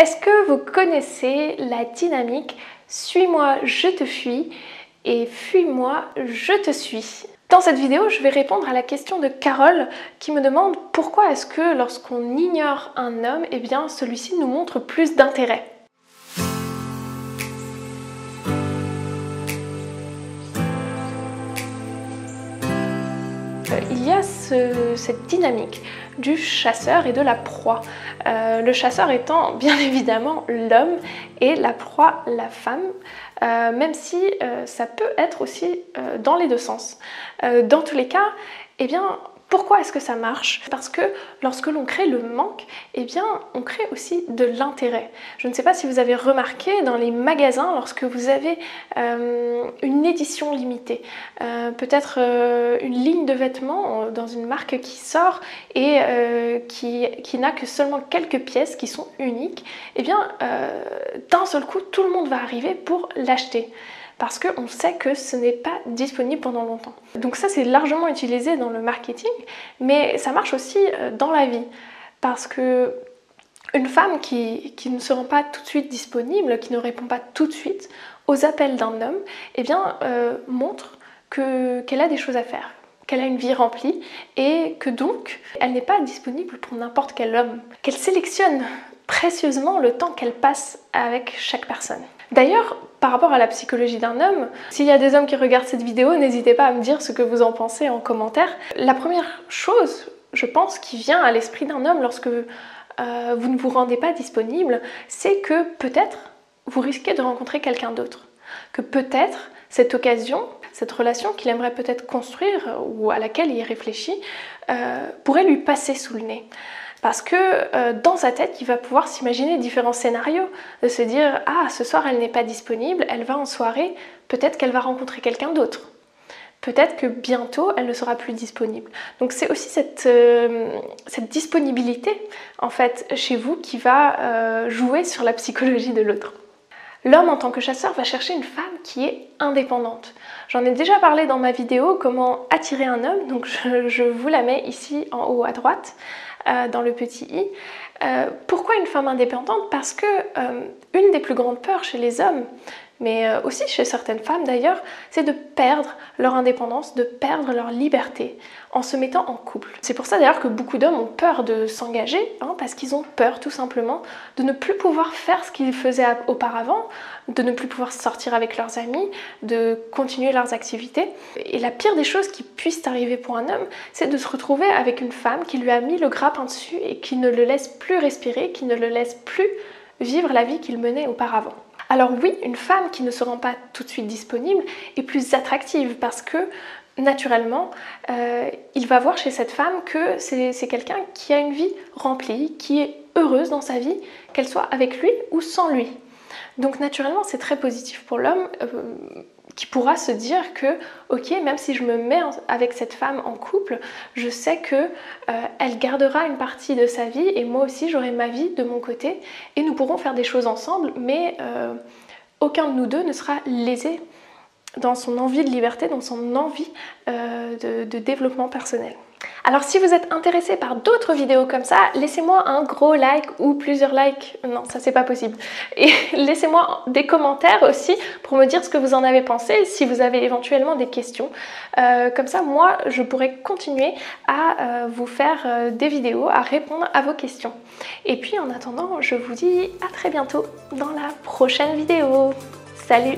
Est-ce que vous connaissez la dynamique « suis-moi, je te fuis » et « fuis-moi, je te suis ». Dans cette vidéo, je vais répondre à la question de Carole qui me demande pourquoi est-ce que lorsqu'on ignore un homme, eh bien celui-ci nous montre plus d'intérêt. Il y a cette dynamique du chasseur et de la proie. Le chasseur étant bien évidemment l'homme et la proie la femme, même si ça peut être aussi dans les deux sens. Dans tous les cas, eh bien, pourquoi est-ce que ça marche? Parce que lorsque l'on crée le manque, eh bien, on crée aussi de l'intérêt. Je ne sais pas si vous avez remarqué dans les magasins, lorsque vous avez une édition limitée, peut-être une ligne de vêtements dans une marque qui sort et qui n'a que seulement quelques pièces qui sont uniques, eh bien, d'un seul coup, tout le monde va arriver pour l'acheter. Parce qu'on sait que ce n'est pas disponible pendant longtemps. Donc ça, c'est largement utilisé dans le marketing, mais ça marche aussi dans la vie. Parce que une femme qui ne se rend pas tout de suite disponible, qui ne répond pas tout de suite aux appels d'un homme, eh bien, montre qu'elle a des choses à faire, qu'elle a une vie remplie et que donc, elle n'est pas disponible pour n'importe quel homme. Qu'elle sélectionne précieusement le temps qu'elle passe avec chaque personne. D'ailleurs, par rapport à la psychologie d'un homme, s'il y a des hommes qui regardent cette vidéo, n'hésitez pas à me dire ce que vous en pensez en commentaire. La première chose, je pense, qui vient à l'esprit d'un homme lorsque vous ne vous rendez pas disponible, c'est que peut-être vous risquez de rencontrer quelqu'un d'autre. Que peut-être cette occasion, cette relation qu'il aimerait peut-être construire ou à laquelle il réfléchit, pourrait lui passer sous le nez. Parce que dans sa tête, il va pouvoir s'imaginer différents scénarios, de se dire « Ah, ce soir, elle n'est pas disponible, elle va en soirée, peut-être qu'elle va rencontrer quelqu'un d'autre. Peut-être que bientôt, elle ne sera plus disponible. » Donc c'est aussi cette disponibilité, en fait, chez vous qui va jouer sur la psychologie de l'autre. L'homme, en tant que chasseur, va chercher une femme qui est indépendante. J'en ai déjà parlé dans ma vidéo « Comment attirer un homme », donc je vous la mets ici en haut à droite, dans le petit i. Pourquoi une femme indépendante? Parce que une des plus grandes peurs chez les hommes, mais aussi chez certaines femmes d'ailleurs, c'est de perdre leur indépendance, de perdre leur liberté en se mettant en couple. C'est pour ça d'ailleurs que beaucoup d'hommes ont peur de s'engager, parce qu'ils ont peur tout simplement de ne plus pouvoir faire ce qu'ils faisaient auparavant, de ne plus pouvoir sortir avec leurs amis, de continuer leurs activités. Et la pire des choses qui puissent arriver pour un homme, c'est de se retrouver avec une femme qui lui a mis le grappin dessus et qui ne le laisse plus respirer, qui ne le laisse plus vivre la vie qu'il menait auparavant. Alors oui, une femme qui ne se rend pas tout de suite disponible est plus attractive parce que naturellement, il va voir chez cette femme que c'est quelqu'un qui a une vie remplie, qui est heureuse dans sa vie, qu'elle soit avec lui ou sans lui. Donc naturellement, c'est très positif pour l'homme qui pourra se dire que, ok, même si je me mets avec cette femme en couple, je sais que elle gardera une partie de sa vie et moi aussi j'aurai ma vie de mon côté et nous pourrons faire des choses ensemble, mais aucun de nous deux ne sera lésé dans son envie de liberté, dans son envie de développement personnel. Alors si vous êtes intéressé par d'autres vidéos comme ça, laissez-moi un gros like ou plusieurs likes, non ça c'est pas possible, et laissez-moi des commentaires aussi pour me dire ce que vous en avez pensé, si vous avez éventuellement des questions, comme ça moi je pourrai continuer à vous faire des vidéos, à répondre à vos questions. Et puis en attendant, je vous dis à très bientôt dans la prochaine vidéo. Salut!